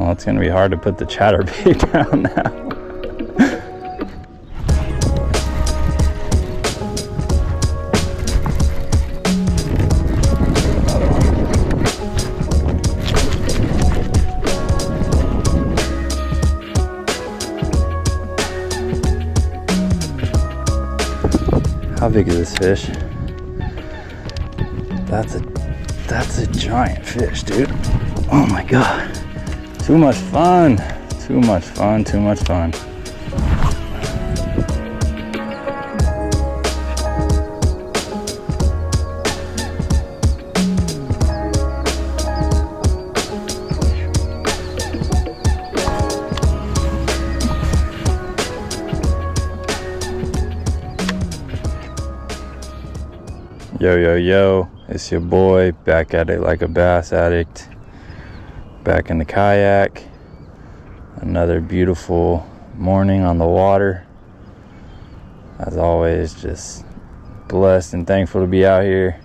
Well, it's gonna be hard to put the chatterbait down now. How big is this fish? That's a giant fish, dude. Oh my god. Too much fun. Too much fun, too much fun. Yo, yo, yo, it's your boy, back at it like a bass addict, back in the kayak. Another beautiful morning on the water. As always, just blessed and thankful to be out here.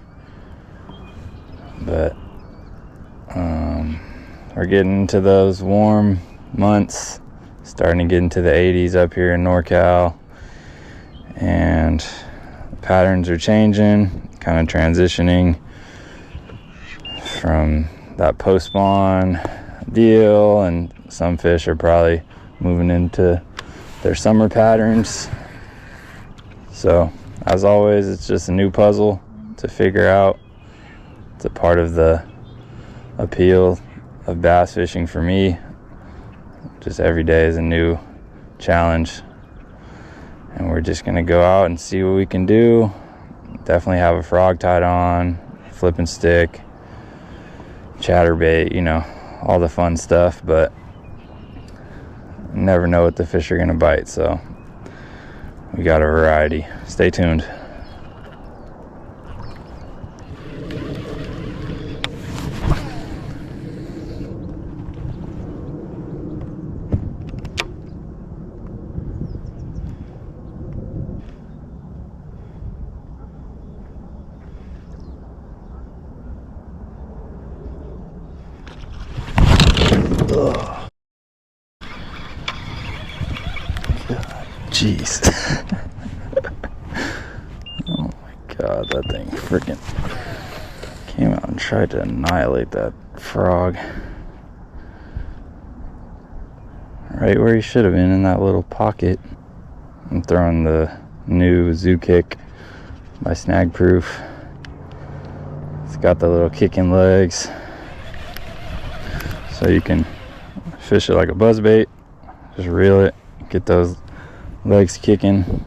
But we're getting into those warm months, starting to get into the 80s up here in NorCal, and patterns are changing, kind of transitioning from that post-spawn deal, and some fish are probably moving into their summer patterns. So as always, it's just a new puzzle to figure out. It's a part of the appeal of bass fishing for me. Just every day is a new challenge, and we're just gonna go out and see what we can do. Definitely have a frog tied on, flipping stick, chatterbait, you know, all the fun stuff, but you never know what the fish are gonna bite, so we got a variety. Stay tuned. Jeez. Oh my god, that thing freaking came out and tried to annihilate that frog. Right where he should have been, in that little pocket. I'm throwing the new Zoo Kick by Snagproof. It's got the little kicking legs, so you can fish it like a buzzbait. Just reel it, get those legs kicking,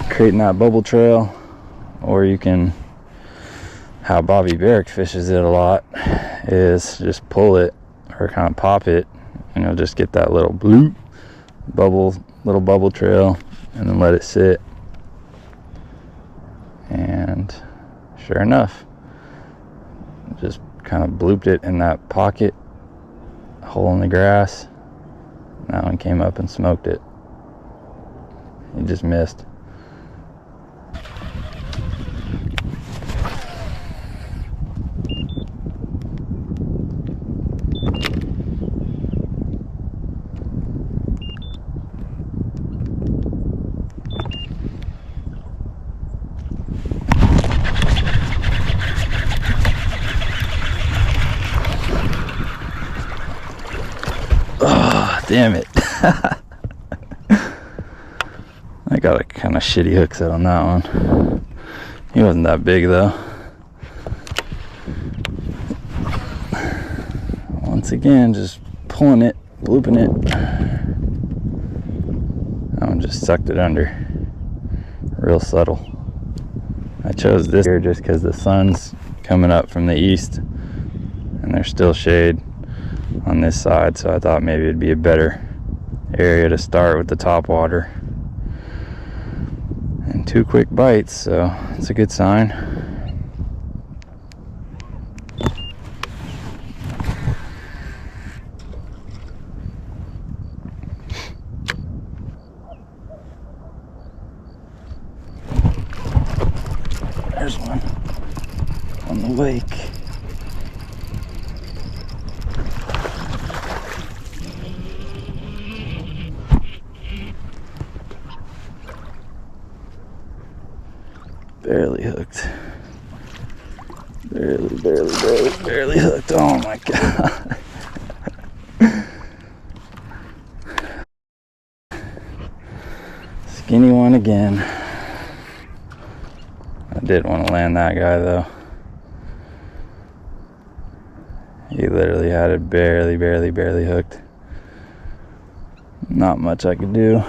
creating that bubble trail. Or you can, how Bobby Barrick fishes it a lot, is just pull it or kind of pop it, and you'll just get that little bloop little bubble trail, and then let it sit. And sure enough, just kind of blooped it in that pocket hole in the grass. That one came up and smoked it. He just missed. Oh, damn it. I got a kind of shitty hook set on that one. He wasn't that big though. Once again, just pulling it, blooping it. That one just sucked it under. Real subtle. I chose this here just because the sun's coming up from the east and there's still shade on this side, so I thought maybe it'd be a better area to start with the top water. And 2 quick bites, so it's a good sign. There's one on the lake. Barely hooked. Barely hooked. Oh my god. Skinny one again. I did want to land that guy though. He literally had it barely hooked. Not much I could do.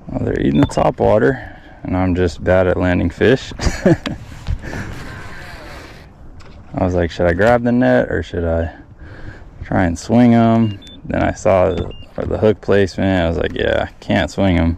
Well, they're eating the top water, and I'm just bad at landing fish. I was like, should I grab the net or should I try and swing them? Then I saw the hook placement. I was like, yeah, can't swing them.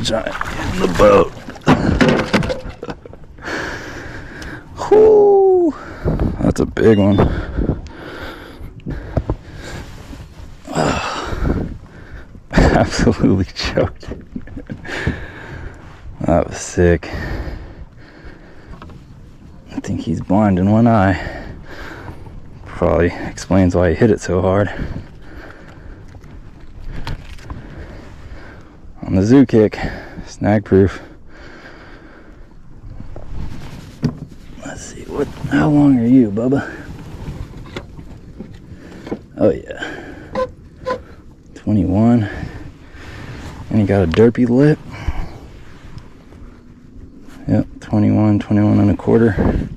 Giant in the boat. Whoo, that's a big one. Absolutely choked. That was sick. I think he's blind in one eye. Probably explains why he hit it so hard. On the zoo kick, Snagproof. Let's see, how long are you, Bubba? Oh yeah, 21. And he got a derpy lip. Yep, 21 and a quarter.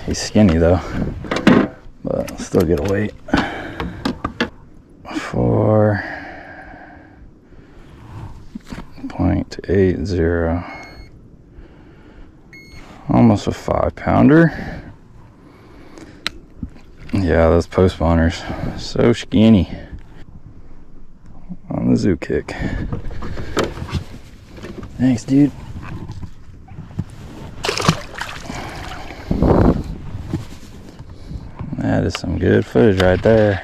He's skinny though, but I'll still get a weight. For 0.80, almost a 5-pounder. Yeah, those post spawners, so skinny. On the zoo kick. Thanks, dude. That is some good footage right there.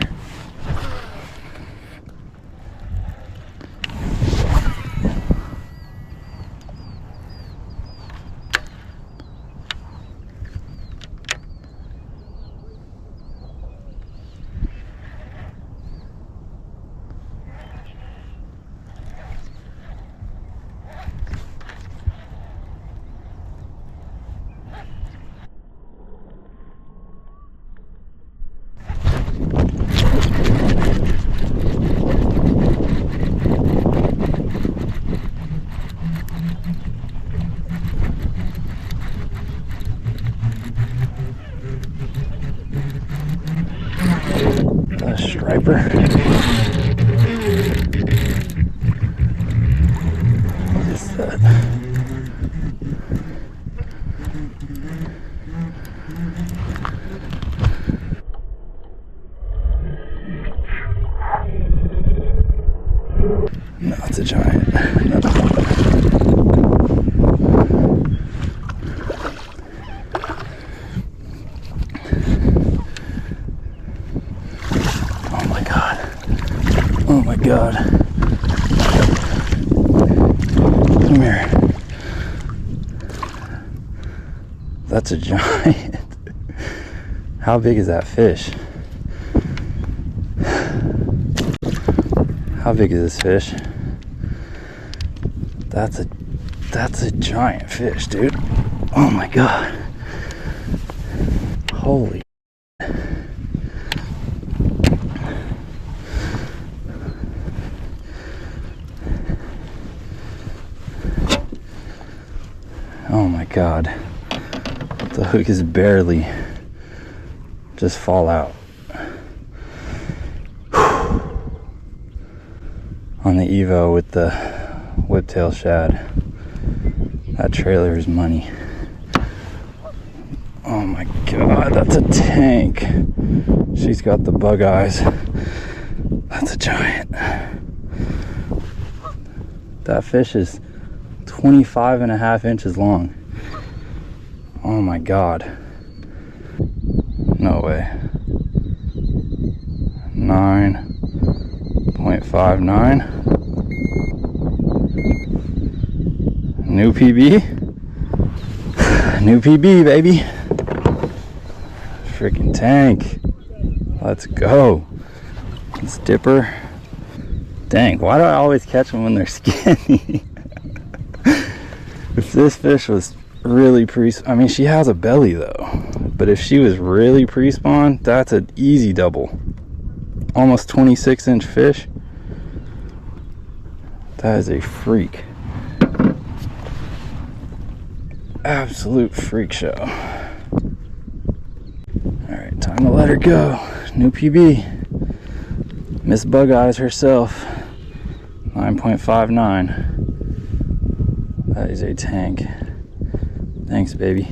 Striper. What is that? No, it's a giant. Oh my god. Come here. That's a giant. How big is that fish? How big is this fish? That's a giant fish, dude. Oh my god. Holy. Oh my god. The hook is barely just fall out. On the Evo with the Whiptail Shad. That trailer is money. Oh my god, that's a tank. She's got the bug eyes. That's a giant. That fish is 25.5 inches long. Oh my god. No way. 9.59. New PB. New PB, baby. Freaking tank. Let's go. This dipper. Dang, why do I always catch them when they're skinny? If this fish was really I mean, she has a belly though, but if she was really pre-spawn, that's an easy double. Almost 26-inch fish. That is a freak. Absolute freak show. Alright, time to let her go. New PB. Miss Bug Eyes herself. 9.59. That is a tank. Thanks, baby.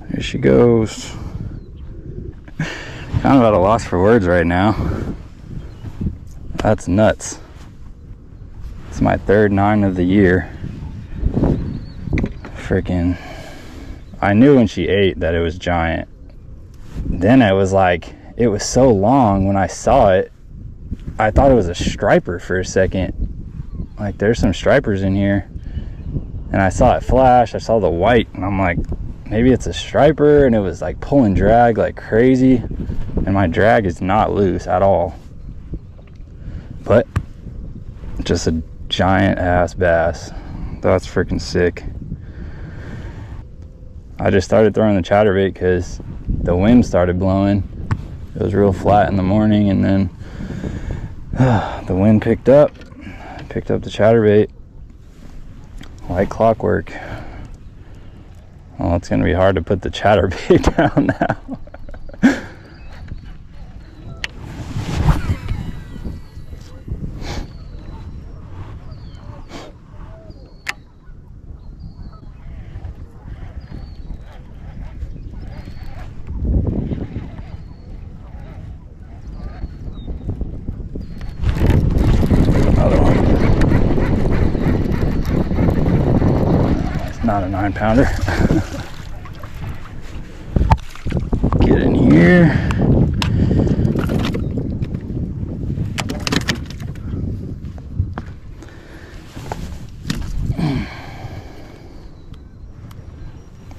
There she goes. Kind of at a loss for words right now. That's nuts. It's my third 9 of the year. Freaking. I knew when she ate that it was giant. Then it was like, it was so long when I saw it, I thought it was a striper for a second. Like, there's some stripers in here. And I saw it flash, I saw the white, and I'm like, maybe it's a striper, and it was like pulling drag like crazy. And my drag is not loose at all. But, just a giant ass bass. That's freaking sick. I just started throwing the chatterbait because the wind started blowing. It was real flat in the morning, and then the wind picked up the chatterbait like clockwork. Well, it's gonna be hard to put the chatterbait down now. Not a 9-pounder. Get in here.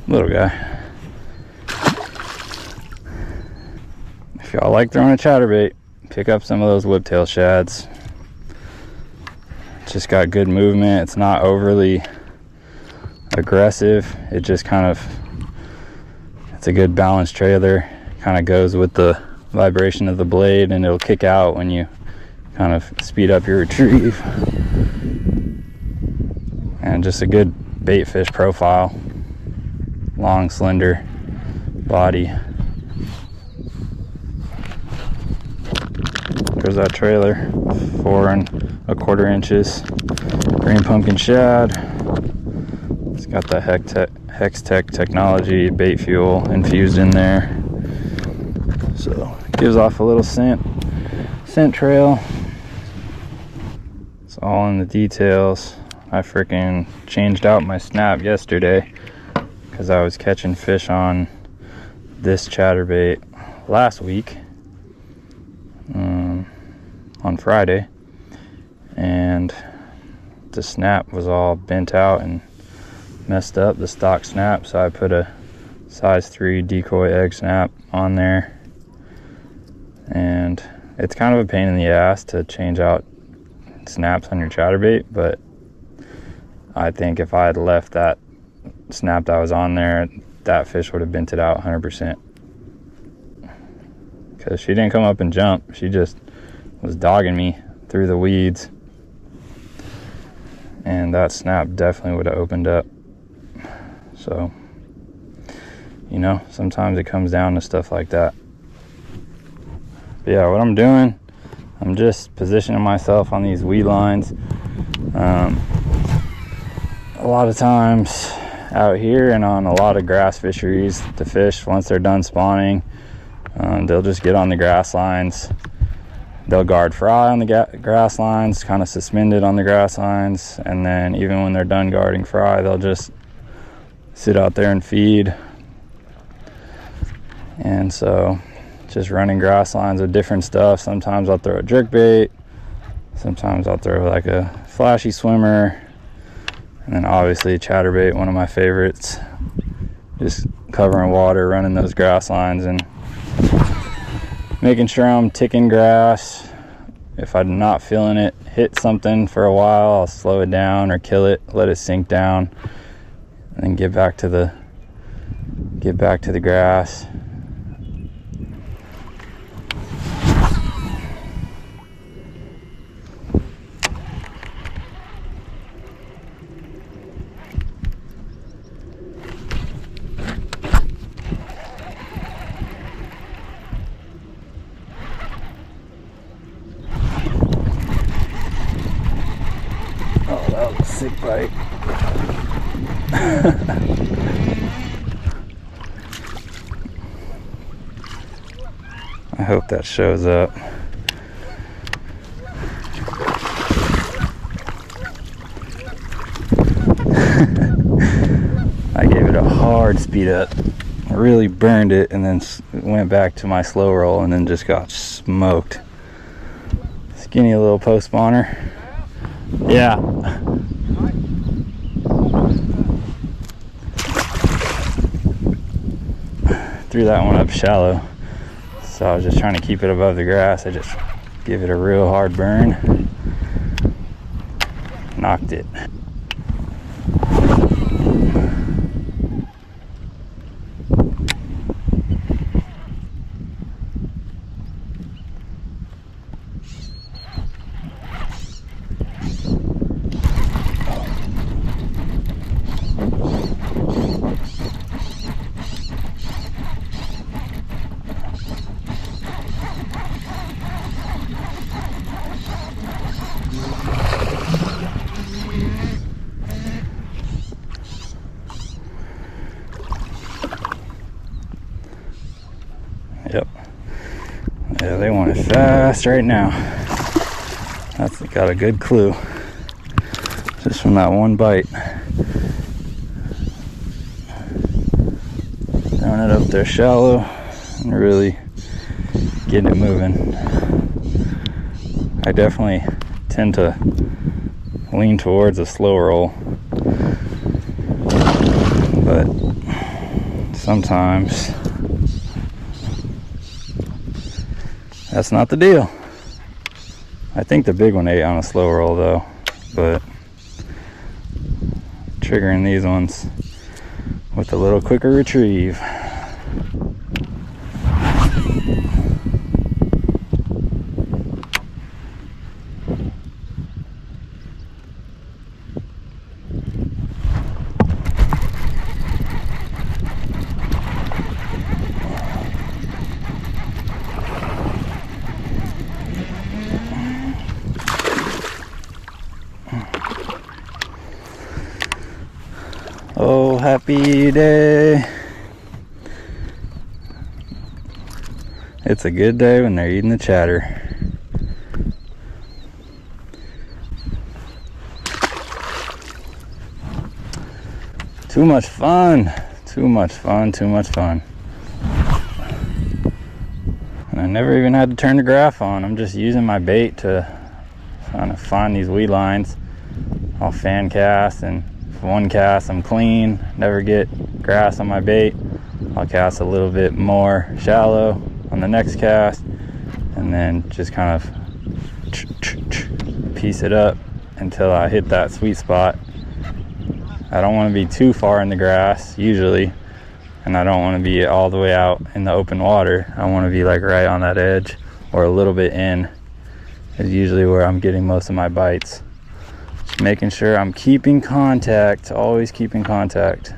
Little guy. If y'all like throwing a chatterbait, pick up some of those Whiptail shads. Just got good movement. It's not overly aggressive. It just kind of, it's a good balanced trailer. Kind of goes with the vibration of the blade, and it'll kick out when you kind of speed up your retrieve. And just a good bait fish profile. Long, slender body. There's that trailer. 4 1/4 inches. Green pumpkin shad. It's got the Hex Tech technology bait fuel infused in there. So it gives off a little scent trail. It's all in the details. I freaking changed out my snap yesterday because I was catching fish on this chatterbait last week on Friday, and the snap was all bent out and messed up, the stock snap, so I put a size 3 decoy egg snap on there. And it's kind of a pain in the ass to change out snaps on your chatterbait, but I think if I had left that snap that was on there, that fish would have bent it out 100%. Because she didn't come up and jump, she just was dogging me through the weeds, and that snap definitely would have opened up. So, you know, sometimes it comes down to stuff like that. But yeah, what I'm doing, I'm just positioning myself on these weed lines. A lot of times out here and on a lot of grass fisheries, the fish, once they're done spawning, they'll just get on the grass lines. They'll guard fry on the grass lines, kind of suspended on the grass lines, and then even when they're done guarding fry, they'll just sit out there and feed. And so just running grass lines with different stuff. Sometimes I'll throw a jerkbait, sometimes I'll throw like a flashy swimmer, and then obviously chatterbait, one of my favorites. Just covering water, running those grass lines and making sure I'm ticking grass. If I'm not feeling it, hit something for a while, I'll slow it down or kill it, let it sink down, and then get back to the grass. Sick bite. I hope that shows up. I gave it a hard speed up. I really burned it and then went back to my slow roll and then just got smoked. Skinny little post spawner. Yeah. Threw that one up shallow, so I was just trying to keep it above the grass. I just give it a real hard burn, knocked it. Yep. Yeah, they want it fast right now. That's got a good clue. Just from that one bite. Throwing it up there shallow and really getting it moving. I definitely tend to lean towards a slow roll, but sometimes that's not the deal. I think the big one ate on a slow roll though, but triggering these ones with a little quicker retrieve. Oh, happy day. It's a good day when they're eating the chatter. Too much fun. Too much fun, too much fun. And I never even had to turn the graph on. I'm just using my bait to kind of find these weed lines. I'll fan cast, and one cast I'm clean, never get grass on my bait. I'll cast a little bit more shallow on the next cast, and then just kind of piece it up until I hit that sweet spot. I don't want to be too far in the grass usually, and I don't want to be all the way out in the open water. I want to be like right on that edge or a little bit in is usually where I'm getting most of my bites. Making sure I'm keeping contact, always keeping contact.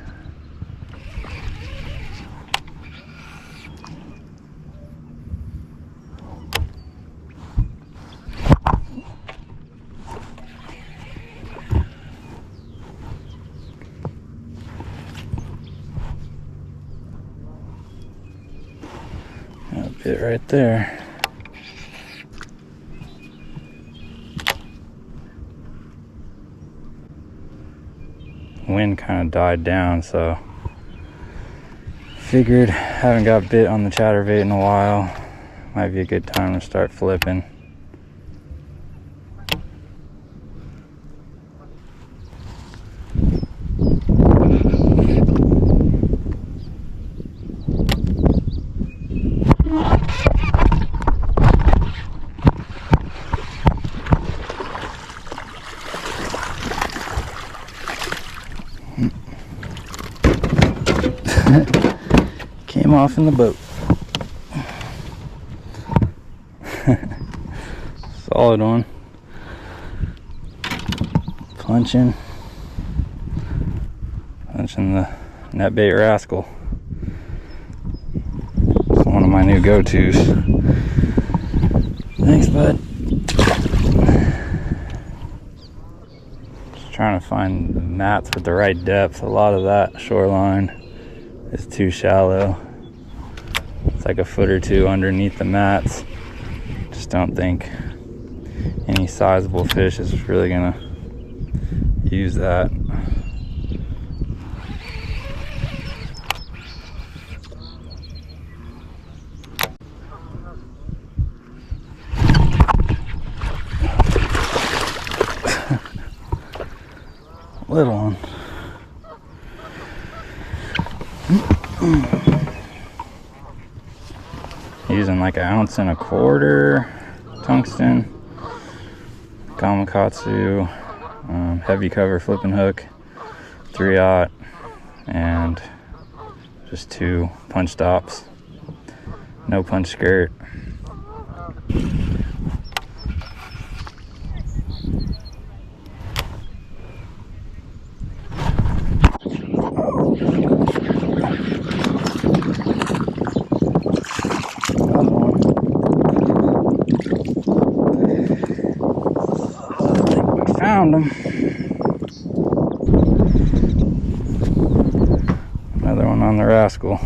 A bit right there. wind kind of died down, so figured haven't got bit on the chatterbait in a while, might be a good time to start flipping. Came off in the boat. Solid one. Punching the Netbait Rascal. It's one of my new go-tos. Thanks, bud. Just trying to find the mats with the right depth. A lot of that shoreline is too shallow. It's like a foot or two underneath the mats. Just don't think any sizable fish is really gonna use that. Little one. Using like 1.25 ounce tungsten, Gamakatsu, heavy cover flipping hook, 3/0, and just 2 punch stops. No punch skirt. Found him. Another one on the Rascal.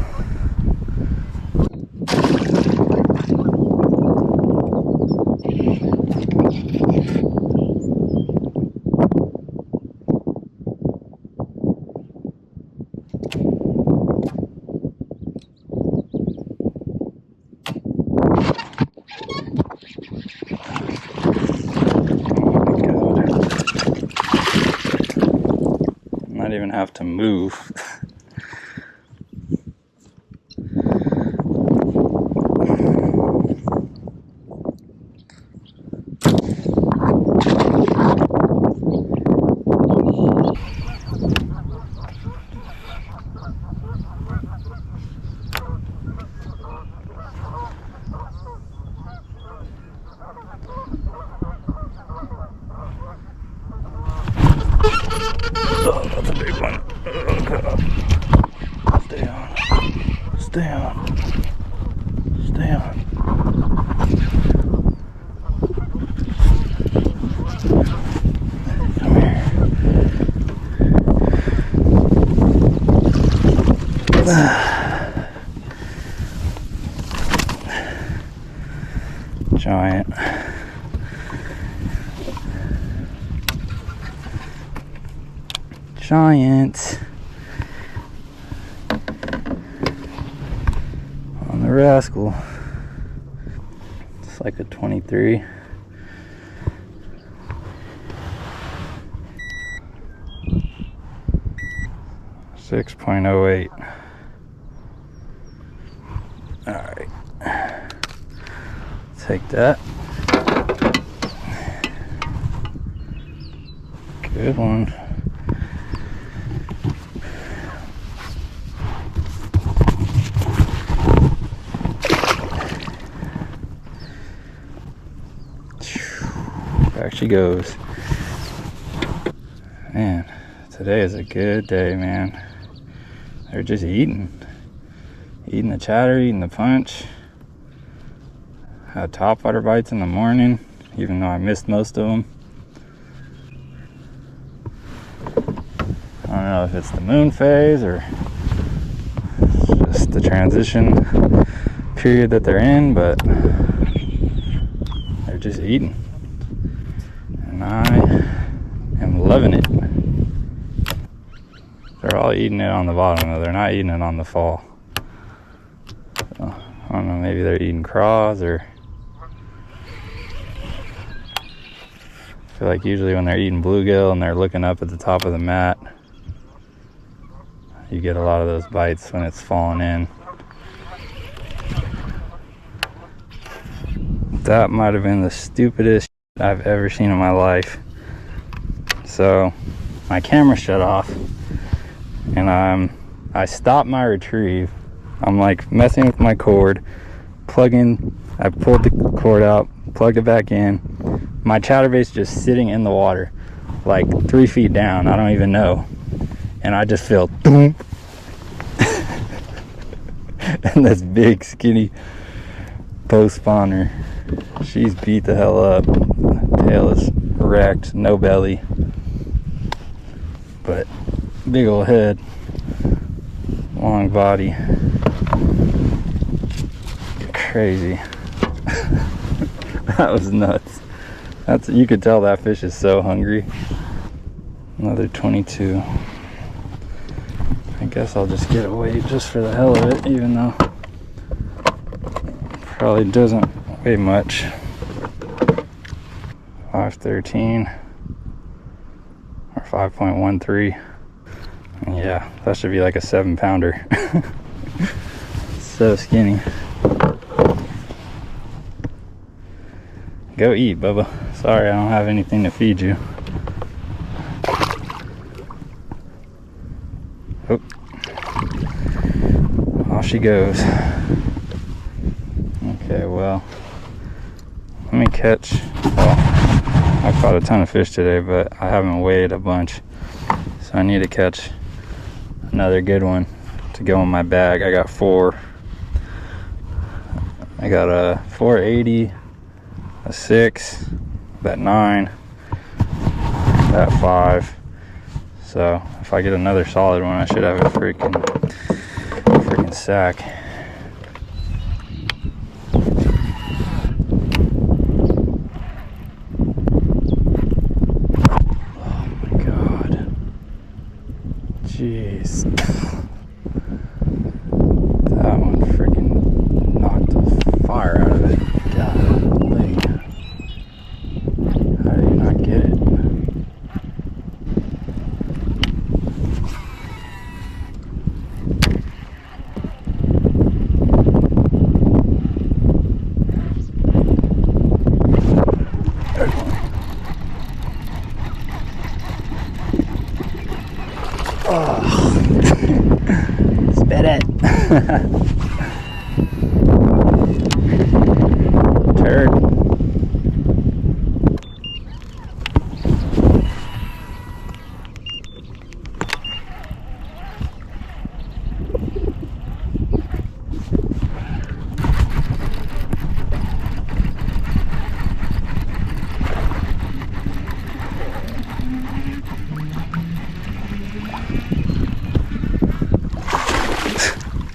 Not even have to move. Oh, that's a big one. Oh, God. Stay on. Stay on. Stay on. Come here. Giant. Giant on the Rascal. It's like a 23. .08. All right, take that. Good one. Back she goes. Man, today is a good day, man. They're just eating the chatter, eating the punch. Had topwater bites in the morning, even though I missed most of them. I don't know if it's the moon phase or just the transition period that they're in, but they're just eating. And I am loving it. probably eating it on the bottom though. They're not eating it on the fall. So, I don't know, maybe they're eating craws or... I feel like usually when they're eating bluegill and they're looking up at the top of the mat, you get a lot of those bites when it's falling in. That might have been the stupidest shit I've ever seen in my life. So my camera shut off and I stopped my retrieve. I'm like messing with my cord, I pulled the cord out, plugged it back in. My chatterbait's just sitting in the water, like 3 feet down, I don't even know. And I just feel boom. And this big skinny post spawner, she's beat the hell up. Tail is wrecked, no belly, but big old head, long body. Crazy. That was nuts. You could tell that fish is so hungry. Another 22. I guess I'll just get a weight just for the hell of it, even though it probably doesn't weigh much. 513 or 5.13. Yeah, that should be like a 7-pounder. So skinny. Go eat, Bubba. Sorry, I don't have anything to feed you. Oh. Off she goes. Okay, well, let me catch. Well, I caught a ton of fish today, but I haven't weighed a bunch. So I need to catch another good one to go in my bag. I got 4. I got a 480, a 6, that 9, that 5. So if I get another solid one, I should have a freaking sack. Oh my god. Jeez. That one freaking knocked the fire out of it. Golly. How did you not get it? Oh. Spit it. Turd.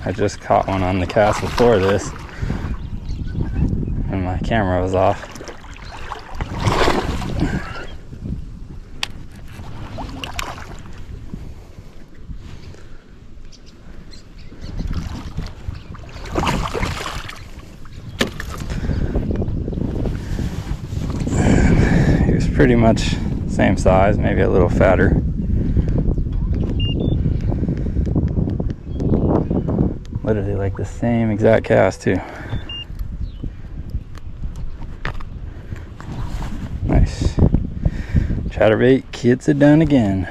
I just caught one on the cast before this and my camera was off. He was pretty much same size, maybe a little fatter. Literally like the same exact cast too. Nice. Chatterbait gets it done again.